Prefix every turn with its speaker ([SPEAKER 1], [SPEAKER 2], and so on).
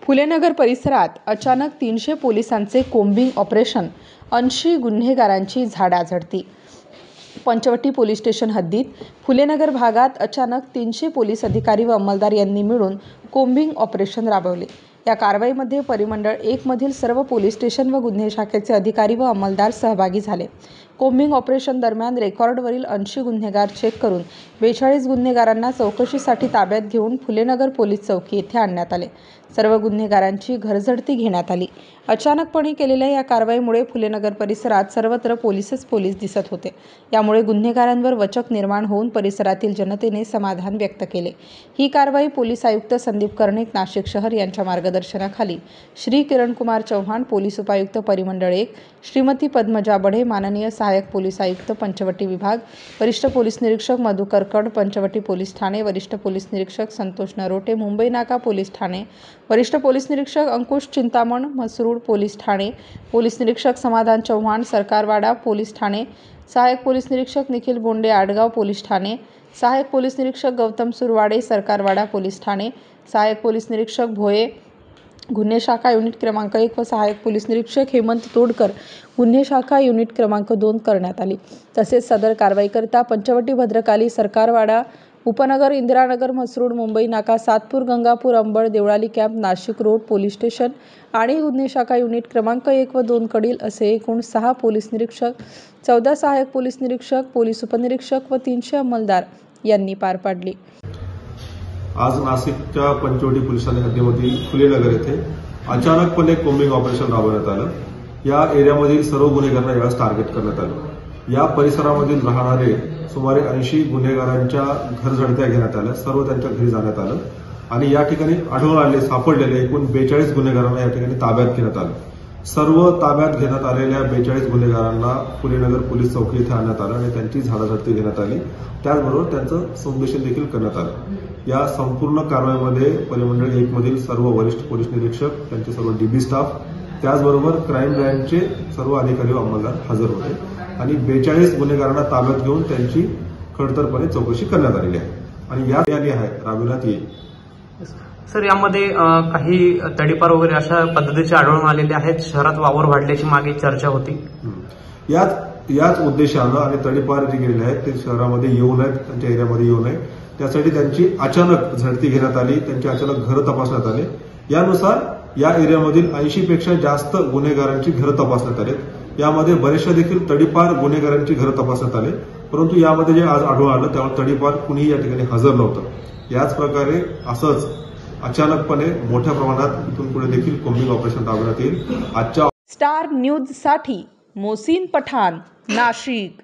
[SPEAKER 1] फुलेनगर परिसरात अचानक 300 पोलिसांचे कोम्बिंग ऑपरेशन, 80 गुन्हेगारांची झाडाझडती। पंचवटी पोलीस स्टेशन हद्दीत फुलेनगर भागात अचानक 300 पोलीस अधिकारी व अंमलदार यांनी मिळून कोम्बिंग ऑपरेशन राबवले। या कारवाईमध्ये परिमंडळ 1 मधील सर्व पोलीस स्टेशन व गुन्हे शाखेचे अधिकारी व अंमलदार सहभागी झाले। कोम्बिंग ऑपरेशन दरम्यान रेकॉर्डवरील 80 गुन्हेगार चेक करून 42 गुन्हेगारांना चौकशीसाठी ताब्यात घेऊन फुलेनगर पोलीस चौकी येथे आणण्यात आले। सर्व गुन्हेगारांची घरझडती घेण्यात आली। अचानकपणे केलेल्या या कारवाईमुळे फुलेनगर परिसरात सर्वत्र पोलीस दिसत होते। यामुळे गुन्हेगारांवर वचक निर्माण होऊन परिसरातील जनतेने समाधान व्यक्त केले। ही कारवाई पोलीस आयुक्त संदीप कर्णिक नाशिक शहर यांच्या मार्गदर्शनाखाली श्री किरणकुमार चौहान पोलीस उपायुक्त परिमंडळ 1, श्रीमती पद्मजा बढे माननीय सहाय्यक पोलीस आयुक्त पंचवटी विभाग, वरिष्ठ पोलीस निरीक्षक मधुकर कड पंचवटी पोलीस ठाणे, वरिष्ठ पोलीस निरीक्षक संतोष नरोटे मुंबई नाका पोलीस ठाणे, वरिष्ठ पोलीस निरीक्षक अंकुश चिंतामण मसरूड पोलीस ठाणे, पोलीस निरीक्षक समाधान चौहान सरकारवाडा पोलीस ठाणे, सहाय्यक पोलीस निरीक्षक निखिल बोंडे आडगाव पोलीस ठाणे, सहाय्यक पोलीस निरीक्षक गौतम सुरवाडे सरकारवाडा पोलीस ठाणे, सहाय्यक पोलीस निरीक्षक भोये गुन्हे शाखा युनिट क्रमांक 1 व सहाय्यक पोलीस निरीक्षक हेमंत तोडकर गुन्हे शाखा युनिट क्रमांक 2 करण्यात आली। तसेच सदर कारवाईकरिता पंचवटी भद्रकाली सरकारवाडा उपनगर Indiranagar Mhasrul Mumbai Naka Satpur Gangapur Ambad Deolali camp Nashik road police station आणि गुन्हे शाखा युनिट क्रमांक 1 व 2 कडील असे एकूण 6 पोलीस निरीक्षक, 14 सहाय्यक पोलीस निरीक्षक, पोलीस उपनिरीक्षक व 300 अंमलदार यांनी पार पाडली।
[SPEAKER 2] आज नाशिकच्या पंचवटी पोलीस हद्दीमधील फुलेनगर येथे अचानकपणे कोम्बिंग ऑपरेशन राबवण्यात आलं। या एरियामधील सर्व गुन्हेगारांना यावेळेस टार्गेट करण्यात आलं। या परिसरामधील राहणारे सुमारे 80 गुन्हेगारांच्या घरझडत्या घेण्यात आल्या। सर्व त्यांच्या घरी जाण्यात आलं आणि या ठिकाणी आढळून आलेले सापडलेले एकूण 42 गुन्हेगारांना या ठिकाणी ताब्यात घेण्यात आलं। सर्व ताब्यात घेण्यात आलेल्या 42 गुन्हेगारांना फुलेनगर पोलीस चौकी येथे आणण्यात आलं आणि त्यांची झाडाझडती घेण्यात आली। त्याचबरोबर त्यांचं सौंदर्शन देखील करण्यात आलं। या संपूर्ण कारवाईमध्ये परिमंडळ 1 मधील सर्व वरिष्ठ पोलीस निरीक्षक, त्यांचे सर्व डीबी स्टाफ, त्याचबरोबर क्राईम ब्रँचचे सर्व अधिकारी व अंमलदार हजर होते आणि 42 गुन्हेगारांना ताब्यात घेऊन त्यांची खडतरपणे चौकशी करण्यात आलेली आहे आणि या राबविण्यात येईल।
[SPEAKER 3] सर, यामध्ये काही तडीपार वगैरे अशा पद्धतीचे आढळून आलेले आहेत। शहरात वावर वाढल्याची मागे चर्चा होती।
[SPEAKER 2] याच उद्देशानं आणि तडीपार जे गेलेले आहेत ते शहरामध्ये येऊ नयेत, त्यांच्या एरियामध्ये येऊ नये, त्यासाठी त्यांची अचानक झडती घेण्यात आली, त्यांची अचानक घरं तपासण्यात आले। यानुसार या एरियामधील 80 पेक्षा जास्त गुन्हेगारांची घरं तपासण्यात आली। यामध्ये बरेचशा देखील तडीपार गुन्हेगारांची घरं तपासण्यात आले, परंतु यामध्ये जे आज आढळून आलं त्यावर तडीपार कुणीही या ठिकाणी हजर नव्हतं। याच प्रकारे असंच अचानकपणे मोठ्या प्रमाणात इथून पुढे देखील कोम्बिंग ऑपरेशन राबवण्यात येईल। आजच्या
[SPEAKER 1] स्टार न्यूज साठी मोहसिन पठाण, नाशिक।